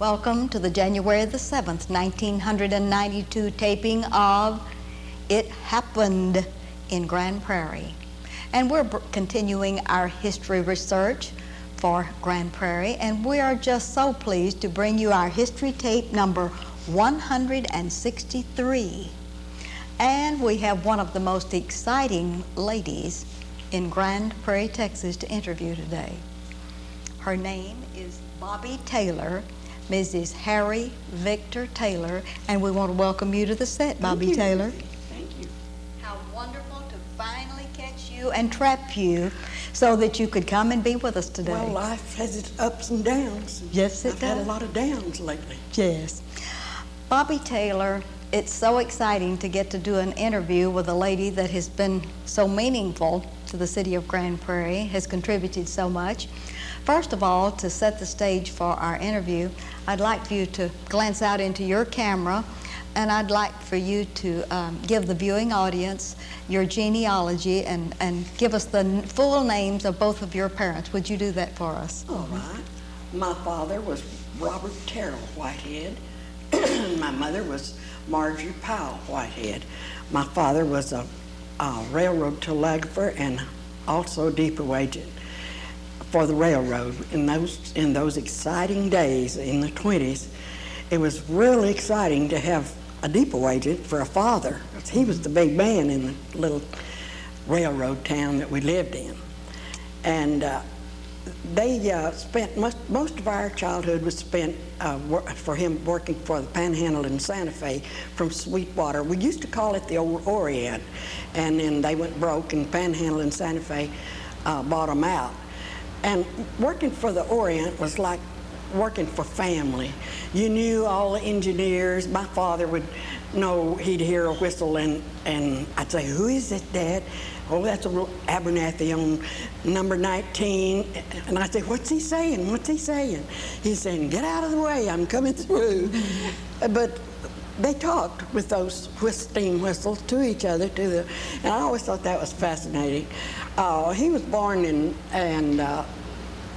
Welcome to the January the 7th, 1992 taping of It Happened in Grand Prairie. And we're continuing our history research for Grand Prairie, and we are just so pleased to bring you our history tape number 163. And we have one of the most exciting ladies in Grand Prairie, Texas to interview today. Her name is Bobby Taylor, Mrs. Harry Victor Taylor, and we want to welcome you to the set, Bobby Taylor. Thank you. How wonderful to finally catch you and trap you so that you could come and be with us today. Well, life has its ups and downs. Yes, it I've does. had a lot of downs lately. Yes. Bobby Taylor, it's so exciting to get to do an interview with a lady that has been so meaningful to the city of Grand Prairie, has contributed so much. First of all, to set the stage for our interview, I'd like for you to glance out into your camera, and I'd like for you to give the viewing audience your genealogy and give us the full names of both of your parents. Would you do that for us? All right. My father was Robert Terrell Whitehead. My mother was Marjorie Powell Whitehead. My father was a railroad telegrapher and also a depot agent for the railroad. In those exciting days in the 20s, it was really exciting to have a depot agent for a father. He was the big man in the little railroad town that we lived in. And they spent most of our childhood was spent for him working for the Panhandle in Santa Fe from Sweetwater. We used to call it the Old Orient, and then they went broke, and Panhandle in Santa Fe bought them out. And working for the Orient was like working for family. You knew all the engineers. My father would know, he'd hear a whistle, and I'd say, "Who is it, Dad?" "Oh, that's a Abernathy on number 19. And I'd say, "What's he saying? What's he saying?" He's saying, "Get out of the way, I'm coming through." But they talked with those steam whistles to each other, and I always thought that was fascinating. He was born in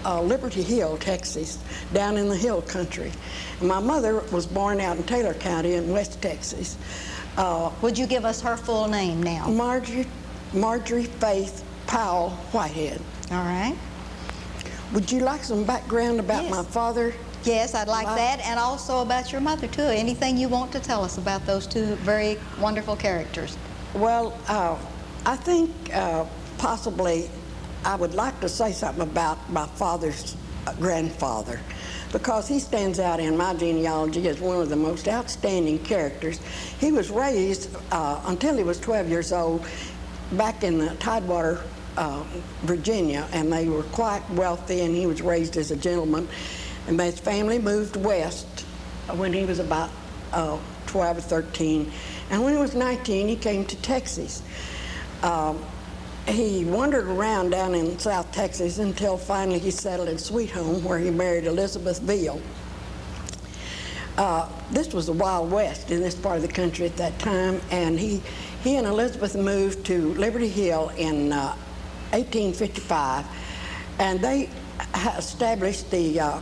Liberty Hill, Texas, down in the hill country. My mother was born out in Taylor County in West Texas. Would you give us her full name now? Marjorie Faith Powell Whitehead. All right. Would you like some background about my father? Yes, I'd like that, and also about your mother, too. Anything you want to tell us about those two very wonderful characters? Well, I think possibly I would like to say something about my father's grandfather, because he stands out in my genealogy as one of the most outstanding characters. He was raised until he was 12 years old back in the Tidewater, Virginia, and they were quite wealthy, and he was raised as a gentleman. And his family moved west when he was about 12 or 13. And when he was 19, he came to Texas. He wandered around down in South Texas until finally he settled in Sweet Home, where he married Elizabeth Veal. This was the Wild West in this part of the country at that time, and he and Elizabeth moved to Liberty Hill in 1855, and they established the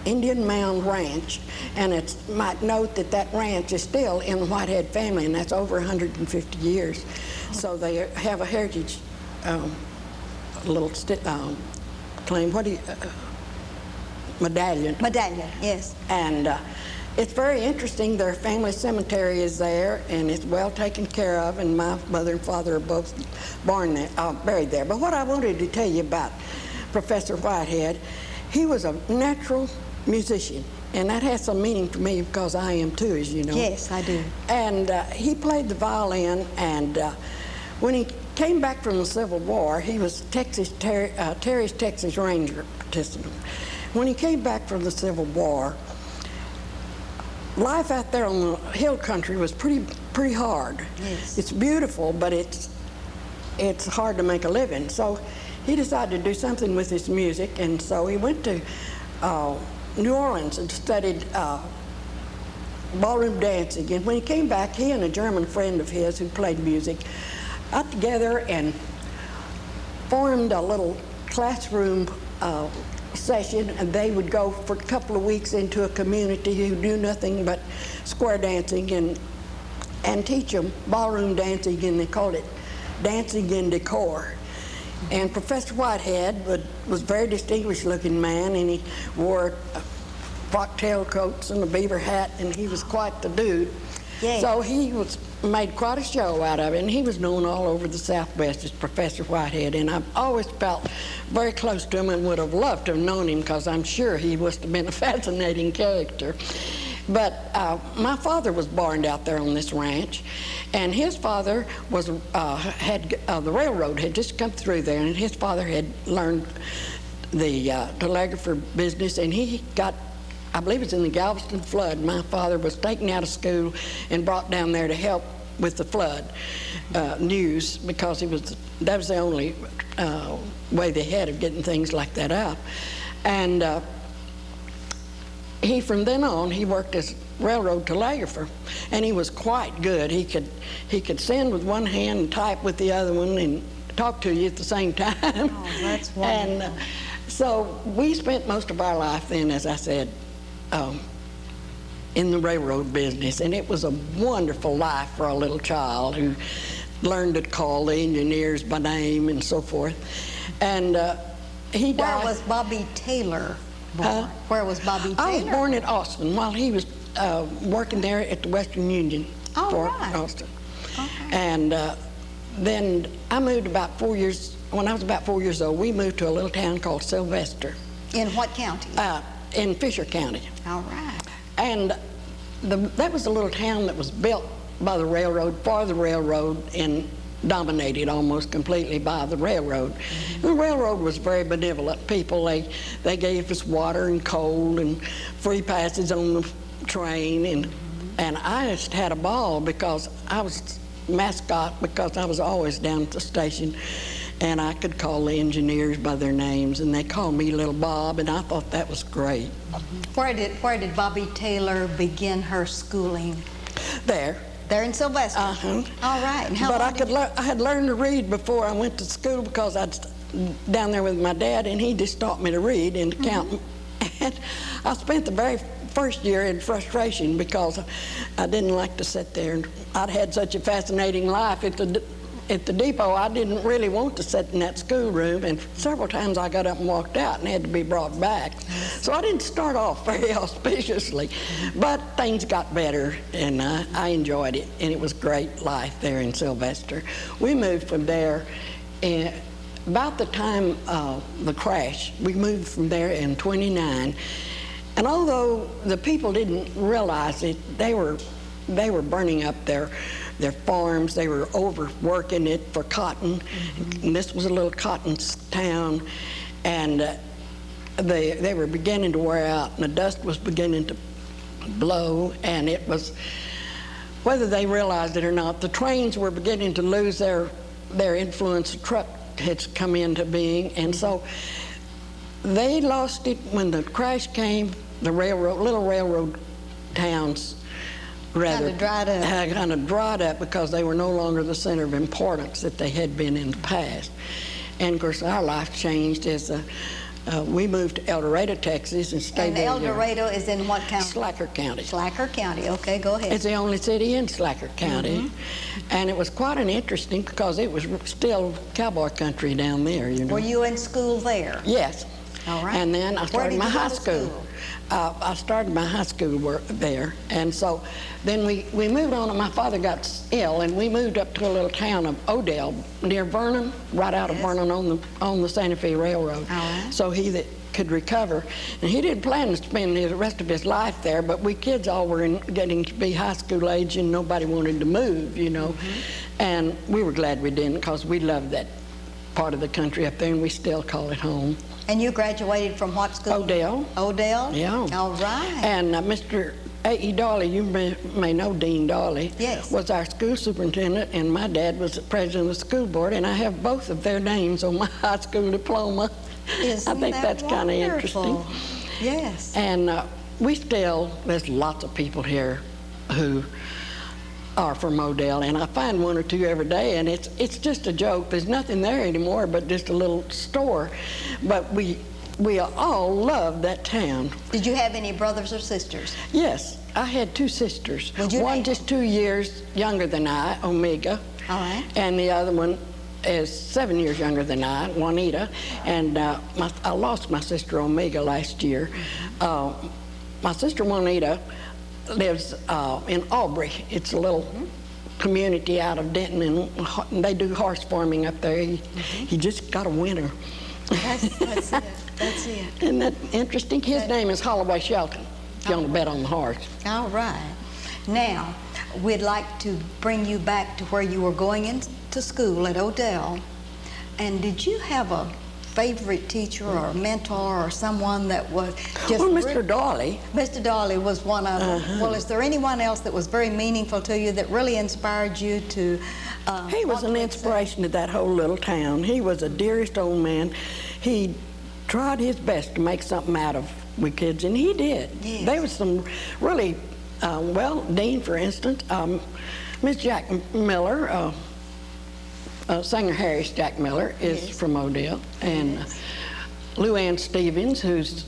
Indian Mound Ranch, and it might note that that ranch is still in the Whitehead family, and that's over 150 years. So they have a heritage claim. What do you medallion? Medallion, yes. And it's very interesting. Their family cemetery is there, and it's well taken care of, and my mother and father are both buried there. But what I wanted to tell you about Professor Whitehead, he was a natural musician, and that has some meaning to me because I am too, as you know. Yes, I do. And he played the violin, and when he came back from the Civil War, he was Terry's Texas Ranger participant. When he came back from the Civil War, life out there on the hill country was pretty hard. Yes. It's beautiful, but it's hard to make a living. So he decided to do something with his music, and so he went to New Orleans and studied ballroom dancing. And when he came back, he and a German friend of his who played music got together and formed a little classroom session, and they would go for a couple of weeks into a community who knew nothing but square dancing and teach them ballroom dancing, and they called it dancing in decor. And Professor Whitehead was a very distinguished looking man, and he wore frock tailcoats and a beaver hat, and he was quite the dude. Yeah. So he made quite a show out of it, and he was known all over the Southwest as Professor Whitehead, and I've always felt very close to him and would have loved to have known him, because I'm sure he must have been a fascinating character. But my father was born out there on this ranch, and his father was the railroad had just come through there, and his father had learned the telegrapher business, and he got, I believe it's in the Galveston flood. My father was taken out of school and brought down there to help with the flood news, because that was the only way they had of getting things like that out. And from then on, he worked as railroad telegrapher, and he was quite good. He could send with one hand and type with the other one and talk to you at the same time. Oh, that's wonderful. And so we spent most of our life then, as I said, in the railroad business, and it was a wonderful life for a little child who learned to call the engineers by name and so forth. And he died. Where was Bobby Taylor born? Where was Bobby Taylor? I was born in Austin while he was working there at the Western Union for Austin. Okay. And then I moved about 4 years, when I was about 4 years old, we moved to a little town called Sylvester. In what county? In Fisher County. All right. And that was a little town that was built by the railroad, for the railroad, and dominated almost completely by the railroad. Mm-hmm. The railroad was very benevolent people. They gave us water and coal and free passes on the train, and I just had a ball, because I was mascot, because I was always down at the station, and I could call the engineers by their names, and they called me Little Bob, and I thought that was great. Mm-hmm. Where did Bobby Taylor begin her schooling? There in Sylvester. Uh-huh. All right. And but I had learned to read before I went to school, because I'd down there with my dad, and he just taught me to read and to count. And I spent the very first year in frustration, because I didn't like to sit there, and I'd had such a fascinating life at the depot. I didn't really want to sit in that schoolroom, and several times I got up and walked out and had to be brought back. So I didn't start off very auspiciously, but things got better, and I enjoyed it, and it was great life there in Sylvester. We moved from there about the time of the crash. We moved from there in '29, and although the people didn't realize it, they were burning up their farms. They were overworking it for cotton. Mm-hmm. And this was a little cotton town, and they were beginning to wear out, and the dust was beginning to blow, and it was, whether they realized it or not, the trains were beginning to lose their influence. The truck had come into being, and so they lost it when the crash came. The little railroad towns rather kind of dried up, because they were no longer the center of importance that they had been in the past. And of course, our life changed as we moved to El Dorado, Texas, and stayed there. And El Dorado is in what county? Slacker County. Slacker County. Okay, go ahead. It's the only city in Slacker County. Mm-hmm. And it was quite interesting, because it was still cowboy country down there, you know. Were you in school there? Yes. All right. And then I started my high school. School? I started my high school work there, and so then we moved on, and my father got ill, and we moved up to a little town of Odell near Vernon, right out of Vernon on the Santa Fe Railroad. So he could recover, and he didn't plan to spend the rest of his life there, but we kids all were getting to be high school age, and nobody wanted to move, you know. Mm-hmm. And we were glad we didn't, because we loved that part of the country up there, and we still call it home. And you graduated from what school? Odell. Odell? Yeah. All right. And Mr. A.E. Dawley, you may know Dean Dawley, yes, was our school superintendent, and my dad was the president of the school board, and I have both of their names on my high school diploma. Isn't I think that's kind of interesting. Yes. And there's lots of people here who are from Odell, and I find one or two every day, and it's just a joke. There's nothing there anymore but just a little store. But we we all loved that town. Did you have any brothers or sisters? Yes, I had two sisters. Would you one name just 2 years younger than I, Omega. All right. And the other one is 7 years younger than I, Juanita. And I lost my sister Omega last year. My sister Juanita lives in Aubrey. It's a little community out of Denton, and they do horse farming up there. He just got a winner. That's it. That's it. Isn't that interesting? His name is Holloway Shelton, if you want to bet on the horse. All right. Now, we'd like to bring you back to where you were going into school at Odell. And did you have a favorite teacher or a mentor or someone that was just... Well, Mr. Dawley. Mr. Dawley was one of them. Well, is there anyone else that was very meaningful to you that really inspired you to... He was an inspiration to that whole little town. He was a dearest old man. He tried his best to make something out of we kids, and he did. Yes. There was some really, well, Dean, for instance, Miss Jack Miller, singer Harris Jack Miller is from Odell, and Lou Ann Stevens, who's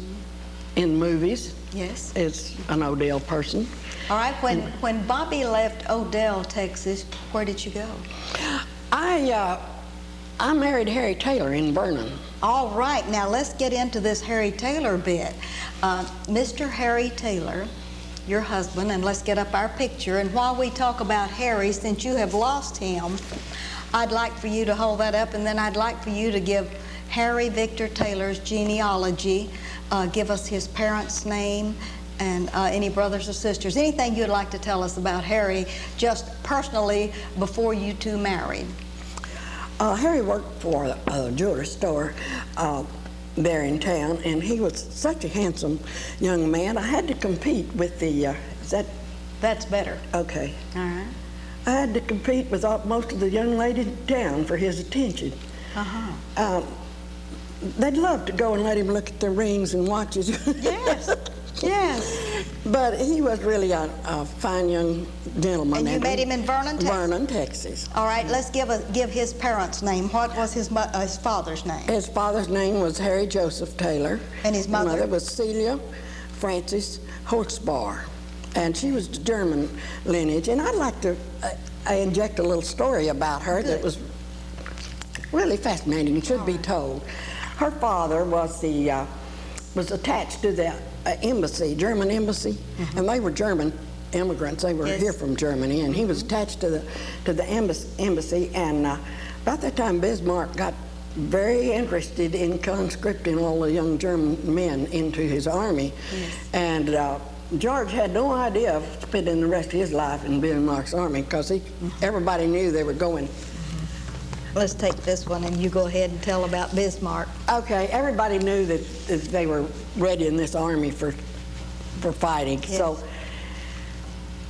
in movies, is an Odell person. All right, when Bobby left Odell, Texas, where did you go? I married Harry Taylor in Vernon. All right, now let's get into this Harry Taylor bit. Mr. Harry Taylor, your husband, and let's get up our picture. And while we talk about Harry, since you have lost him, I'd like for you to hold that up, and then I'd like for you to give Harry Victor Taylor's genealogy, give us his parents' name, and any brothers or sisters, anything you'd like to tell us about Harry, just personally, before you two married. Harry worked for a jewelry store there in town, and he was such a handsome young man. I had to compete with the, is that? That's better. Okay. All right. I had to compete with most of the young ladies in town for his attention. They'd love to go and let him look at their rings and watches. Yes, yes. But he was really a fine young gentleman. And you met him in Vernon, Texas? Vernon, Texas. All right, let's give his parents' name. What was his father's name? His father's name was Harry Joseph Taylor. And his mother? His mother was Celia Frances Holzbar. And she was German lineage. And I'd like to inject a little story about her that was really fascinating and should be told. Her father was attached to the embassy, German embassy, and they were German immigrants. They were here from Germany, and he was attached to the embassy. And about that time, Bismarck got very interested in conscripting all the young German men into his army, and George had no idea of spending the rest of his life in Bismarck's army because everybody knew they were going. Let's take this one, and you go ahead and tell about Bismarck. Okay, everybody knew that they were ready in this army for fighting. Yes. So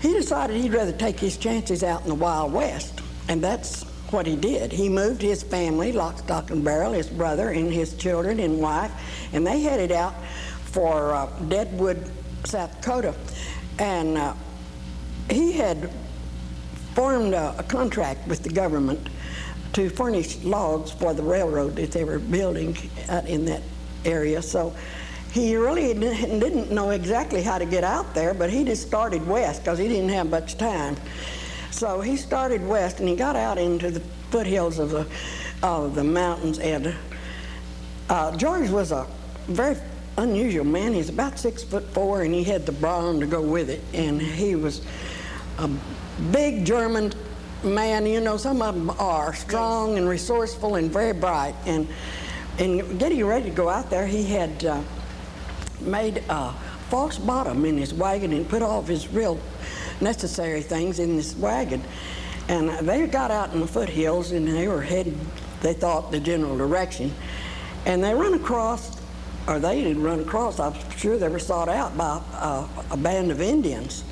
he decided he'd rather take his chances out in the Wild West, and that's what he did. He moved his family, lock, stock, and barrel, his brother and his children and wife, and they headed out for Deadwood, South Dakota. And he had formed a contract with the government to furnish logs for the railroad that they were building in that area. So he really didn't know exactly how to get out there, but he just started west because he didn't have much time. So he started west, and he got out into the foothills of the mountains. And George was a very unusual man. He's about 6'4", and he had the brawn to go with it. And he was a big German man. You know, some of them are strong and resourceful and very bright. And getting ready to go out there, he had made a false bottom in his wagon and put all of his real necessary things in this wagon. And they got out in the foothills, and they were headed, they thought, the general direction. And they run across, or they didn't run across, I'm sure they were sought out by a band of Indians.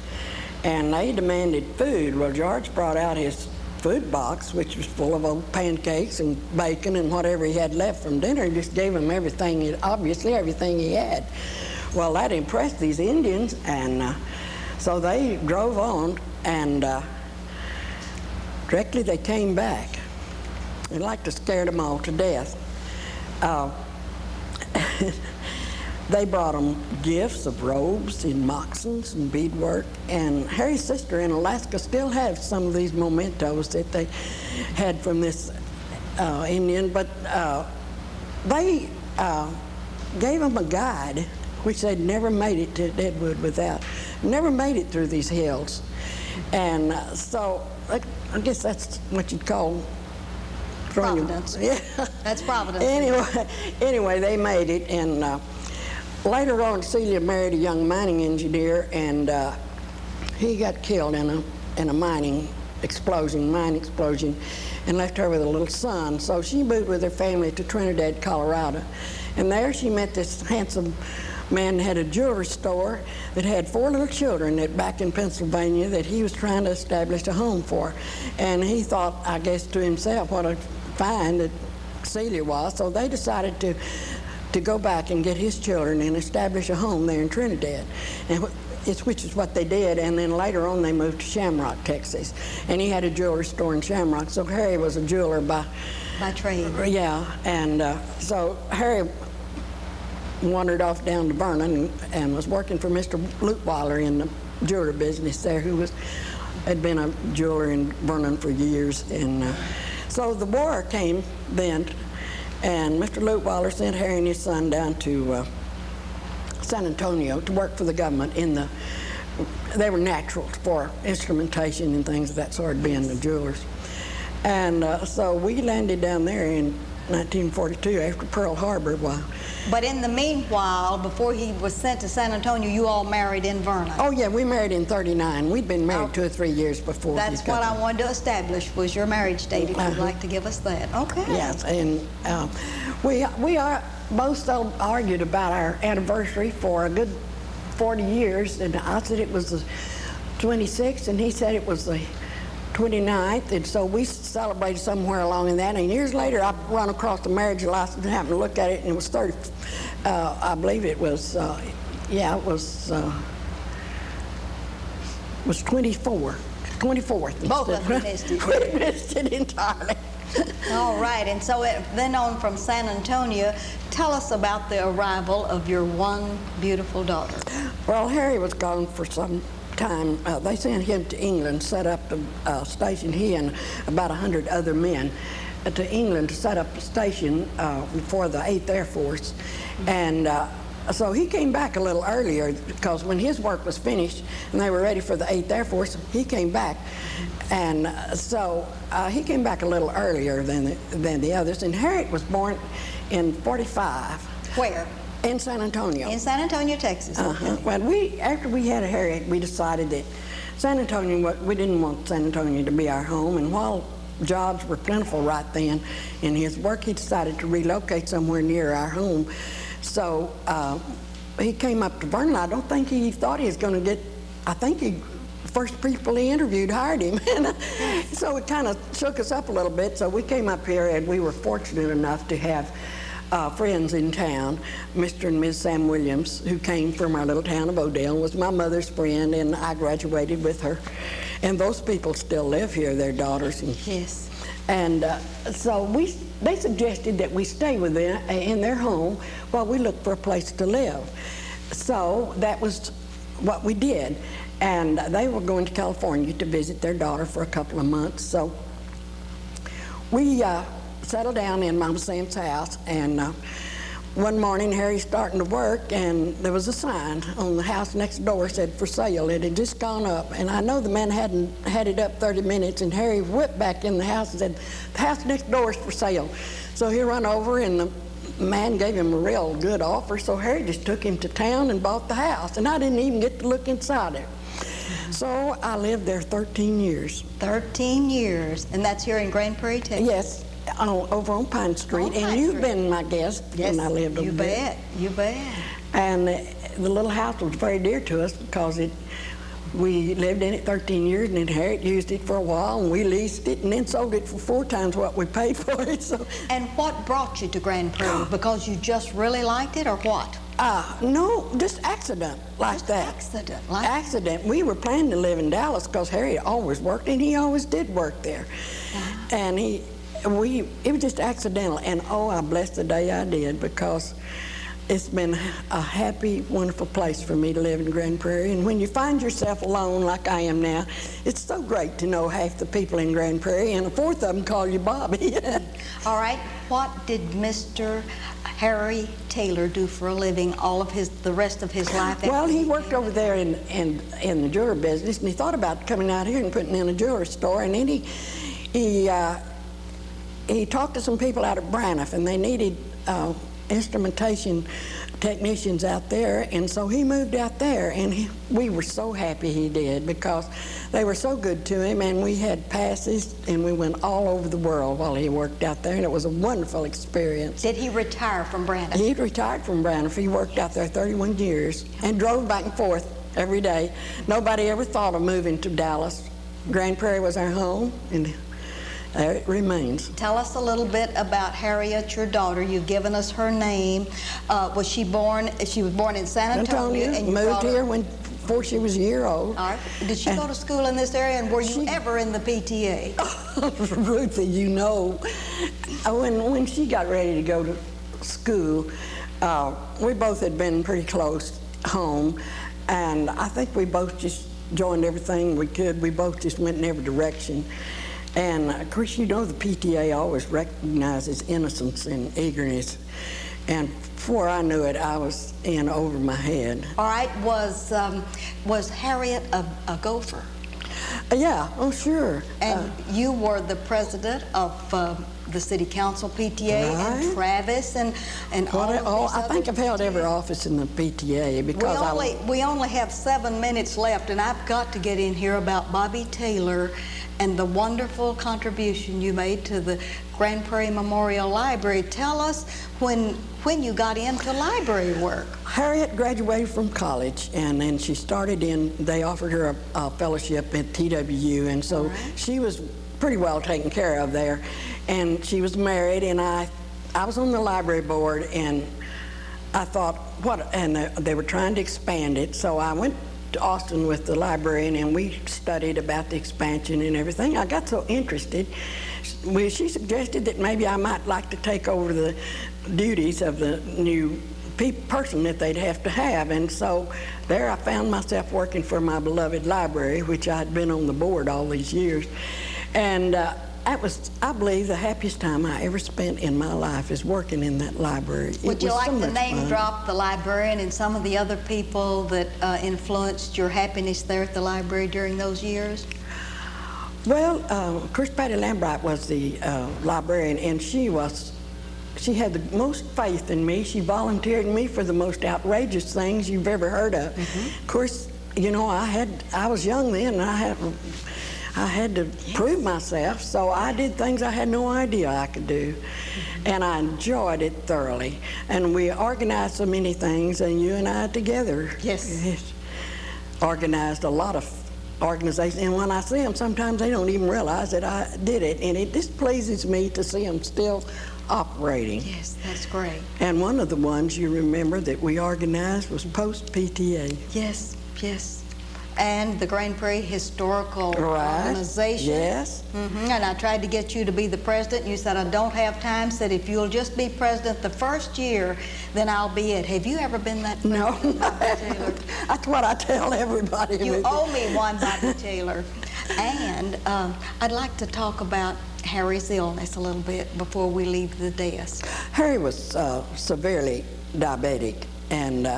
And they demanded food. Well, George brought out his food box, which was full of old pancakes and bacon and whatever he had left from dinner, and just gave them everything, obviously everything he had. Well, that impressed these Indians, and so they drove on, and directly they came back. They like to scare them all to death. they brought them gifts of robes and moccasins and beadwork. And Harry's sister in Alaska still has some of these mementos that they had from this Indian, but they gave them a guide, which they'd never made it to Deadwood without, never made it through these hills. And so I guess that's what you'd call Providence. Yeah. That's Providence. Anyway, they made it, and later on, Celia married a young mining engineer, and he got killed in a mine explosion, and left her with a little son. So she moved with her family to Trinidad, Colorado, and there she met this handsome man that had a jewelry store that had 4 little children that back in Pennsylvania that he was trying to establish a home for. And he thought, I guess, to himself, what a find that Celia was. So they decided to go back and get his children and establish a home there in Trinidad, and which is what they did. And then later on they moved to Shamrock, Texas, and he had a jewelry store in Shamrock. So Harry was a jeweler by trade. Yeah, and so Harry wandered off down to Vernon and was working for Mr. Lutweiler in the jewelry business there, who had been a jeweler in Vernon for years. And so the war came then, and Mr. Lutweiler sent Harry and his son down to San Antonio to work for the government they were naturals for instrumentation and things of that sort, being the jewelers. And so we landed down there in 1942 after Pearl Harbor a while. But in the meanwhile, before he was sent to San Antonio, you all married in Vernon. Oh yeah, we married in 39. We'd been married 2 or 3 years before. That's what I wanted to establish, was your marriage date, if you'd like to give us that. Okay. Yes, and we are both so argued about our anniversary for a good 40 years, and I said it was the 26th, and he said it was the 29th, and so we celebrated somewhere along in that. And years later, I run across the marriage license and happened to look at it, and it was 30. I believe it was. It was 24. 24th. Both of them missed it. We missed it entirely. All right, and so then on from San Antonio, tell us about the arrival of your one beautiful daughter. Well, Harry was gone for some time. They sent him to England, set up the station, he and about 100 other men, to England to set up a station for the 8th Air Force. And so he came back a little earlier, because when his work was finished and they were ready for the 8th Air Force, he came back. And so he came back a little earlier than the others. And Harriet was born in 45. Where? In San Antonio. In San Antonio, Texas. Uh-huh. Well, after we had Harriet, we decided that San Antonio, we didn't want San Antonio to be our home. And while jobs were plentiful right then in his work, he decided to relocate somewhere near our home. So he came up to Vernon. I don't think he thought he was going to get, I think the first people he interviewed hired him. And so it kind of shook us up a little bit. So we came up here, and we were fortunate enough to have friends in town. Mr. and Ms. Sam Williams, who came from our little town of Odell, was my mother's friend, and I graduated with her. And those people still live here, their daughters. Yes. And so they suggested that we stay with them in their home while we looked for a place to live. So that was what we did. And they were going to California to visit their daughter for a couple of months. So we settled down in Mama Sam's house, and one morning Harry's starting to work, and there was a sign on the house next door that said for sale. It had just gone up, and I know the man hadn't had it up 30 minutes, and Harry whipped back in the house and said, the house next door is for sale. So he ran over, and the man gave him a real good offer, so Harry just took him to town and bought the house, and I didn't even get to look inside it. So I lived there 13 years. 13 years, and that's here in Grand Prairie, Texas? Yes. Over on Pine Street, and you've been my guest when I lived over there. You bet. And the little house was very dear to us because we lived in it 13 years, and then Harriet used it for a while, and we leased it, and then sold it for 4 times what we paid for it. So. And what brought you to Grand Prairie? Because you just really liked it, or what? No, just accident like that. Accident. We were planning to live in Dallas because Harriet always worked, and he always did work there. And it was just accidental, and oh, I bless the day I did, because it's been a happy, wonderful place for me to live in Grand Prairie. And when you find yourself alone like I am now, it's so great to know half the people in Grand Prairie and a fourth of them call you Bobby. All right, what did Mr. Harry Taylor do for a living the rest of his life? Well, he worked over there in the jewelry business, and he thought about coming out here and putting in a jewelry store. And then he talked to some people out at Braniff, and they needed instrumentation technicians out there, and so he moved out there, and we were so happy he did, because they were so good to him, and we had passes, and we went all over the world while he worked out there, and it was a wonderful experience. Did he retire from Brandon? He retired from Braniff. He worked out there 31 years and drove back and forth every day. Nobody ever thought of moving to Dallas. Grand Prairie was our home, and there it remains. Tell us a little bit about Harriet, your daughter. You've given us her name. Was she born? She was born in San Antonio, and you moved here before she was a year old. All right. Did she go to school in this area, and were you ever in the PTA? Ruthie, you know, when she got ready to go to school, we both had been pretty close home, and I think we both just joined everything we could. We both just went in every direction. And of course, you know, the PTA always recognizes innocence and eagerness. And before I knew it, I was in over my head. All right, was Harriet a gopher? Yeah, oh sure. And you were the president of the City Council PTA, right. and Travis, and all of these I think I've held PTA. every office in the PTA because we only have 7 minutes left, and I've got to get in here about Bobby Taylor and the wonderful contribution you made to the Grand Prairie Memorial Library. Tell us when you got into library work. Harriet graduated from college, and then she started they offered her a fellowship at TWU, and so she was pretty well taken care of there. And she was married, and I was on the library board, and I thought, they were trying to expand it, so I went to Austin with the librarian, and we studied about the expansion and everything. I got so interested. She suggested that maybe I might like to take over the duties of the new person that they'd have to have. And so there I found myself working for my beloved library, which I'd been on the board all these years. And that was, I believe, the happiest time I ever spent in my life is working in that library. Would you like to name drop the librarian and some of the other people that influenced your happiness there at the library during those years? Well, of course, Patty Lambright was the librarian, and she had the most faith in me. She volunteered me for the most outrageous things you've ever heard of. Of course, you know, I was young then, and I had to prove myself, so I did things I had no idea I could do. And I enjoyed it thoroughly. And we organized so many things, and you and I together organized a lot of organizations. And when I see them, sometimes they don't even realize that I did it. And it just pleases me to see them still operating. Yes, that's great. And one of the ones you remember that we organized was post-PTA. Yes, yes. And the Grand Prairie Historical Organization. Yes. And I tried to get you to be the president. You said, I don't have time. Said, if you'll just be president the first year, then I'll be it. Have you ever been that president? No. Taylor? That's what I tell everybody. You owe me one, Bobby Taylor. And I'd like to talk about Harry's illness a little bit before we leave the desk. Harry was severely diabetic, and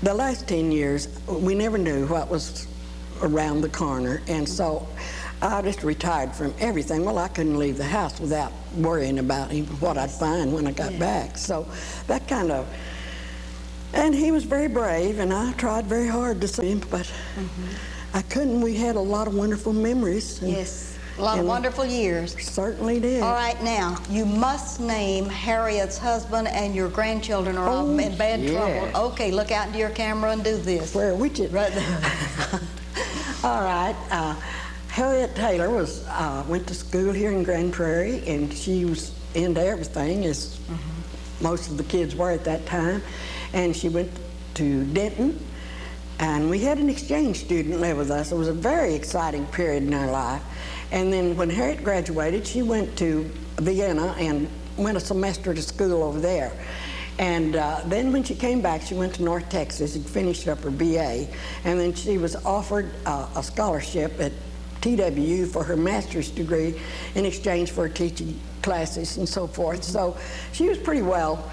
the last 10 years, we never knew what was around the corner, and so I just retired from everything. Well, I couldn't leave the house without worrying about what I'd find when I got back. So that kind of, and he was very brave, and I tried very hard to see him, but I couldn't. We had a lot of wonderful memories. Yes. A lot of wonderful years. Certainly did. All right, now, you must name Harriet's husband, and your grandchildren are all in bad trouble. Okay, look out into your camera and do this. Where, which it? Right there. All right. Harriet Taylor went to school here in Grand Prairie, and she was into everything, as most of the kids were at that time. And she went to Denton, and we had an exchange student live with us. It was a very exciting period in our life. And then when Harriet graduated, she went to Vienna and went a semester to school over there. And then when she came back, she went to North Texas and finished up her BA. And then she was offered a scholarship at TWU for her master's degree in exchange for teaching classes and so forth. So she was pretty well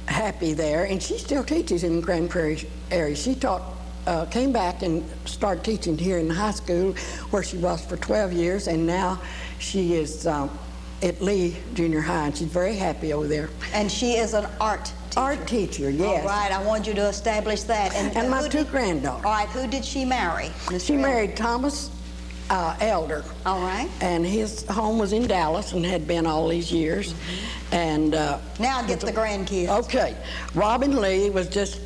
happy there, and she still teaches in the Grand Prairie area. She taught, came back and started teaching here in the high school where she was for 12 years, and now she is at Lee Junior High, and she's very happy over there. And she is an art teacher. Art teacher, yes. All right, I want you to establish that. And my two granddaughters. All right, who did she marry? She married Thomas Elder. All right. And his home was in Dallas and had been all these years. And now get the grandkids. Okay. Robin Lee was just,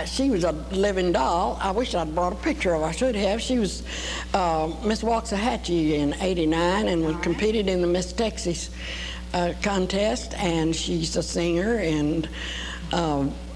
she was a living doll. I wish I'd brought a picture of her. I should have. She was Miss Waxahachie in '89 and was competed in the Miss Texas contest. And she's a singer and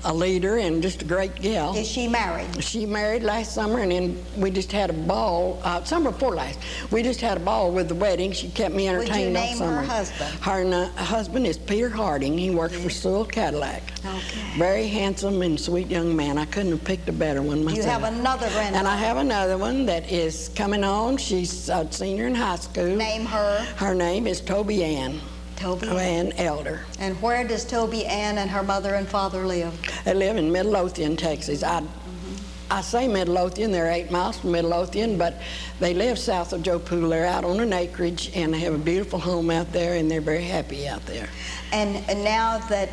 a leader and just a great gal. Is she married? She married last summer, and then we just had a ball, summer before last. We just had a ball with the wedding. She kept me entertained all summer. Would you name her husband? Her husband is Peter Harding. He works for Sewell Cadillac. Okay. Very handsome and sweet young man. I couldn't have picked a better one myself. You have another granddaughter. And I have another one that is coming on. She's a senior in high school. Name her? Her name is Toby Ann. Toby Ann Elder. And where does Toby Ann and her mother and father live? They live in Midlothian, Texas. I say Midlothian, they're 8 miles from Midlothian, but they live south of Joe Pool. They're out on an acreage, and they have a beautiful home out there, and they're very happy out there. And now that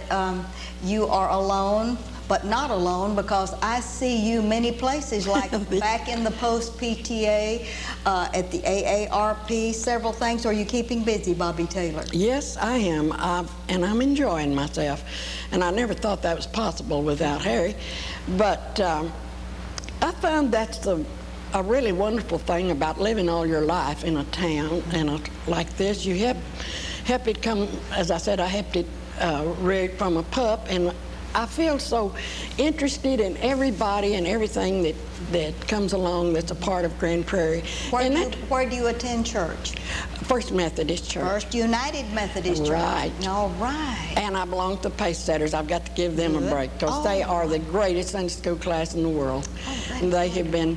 you are alone, but not alone, because I see you many places, like back in the post-PTA, at the AARP, several things. Are you keeping busy, Bobby Taylor? Yes, I am, and I'm enjoying myself. And I never thought that was possible without Harry. But I found that's a really wonderful thing about living all your life in a town like this. You help it come, as I said, I helped it rig from a pup, and I feel so interested in everybody and everything that comes along that's a part of Grand Prairie. Where do you attend church? First Methodist Church. First United Methodist Church. Right. All right. And I belong to Pace Setters. I've got to give them a break because they are the greatest Sunday school class in the world. And they have been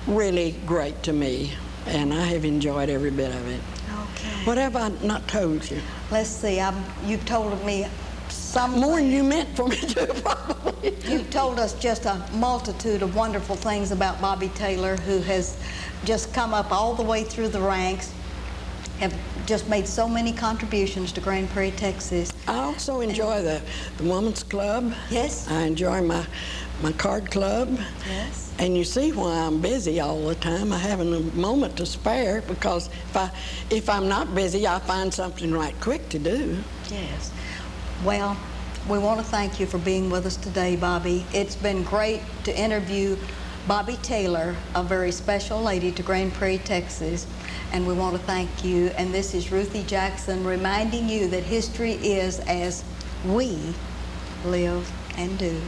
really great to me, and I have enjoyed every bit of it. Okay. What have I not told you? Let's see. You've told me some more than you meant for me to, probably. You've told us just a multitude of wonderful things about Bobby Taylor, who has just come up all the way through the ranks, have just made so many contributions to Grand Prairie, Texas. I also enjoy the Women's Club. Yes. I enjoy my card club. Yes. And you see why I'm busy all the time. I haven't a moment to spare, because if I'm not busy, I find something right quick to do. Yes. Well, we want to thank you for being with us today, Bobby. It's been great to interview Bobby Taylor, a very special lady to Grand Prairie, Texas, and we want to thank you. And this is Ruthie Jackson reminding you that history is as we live and do.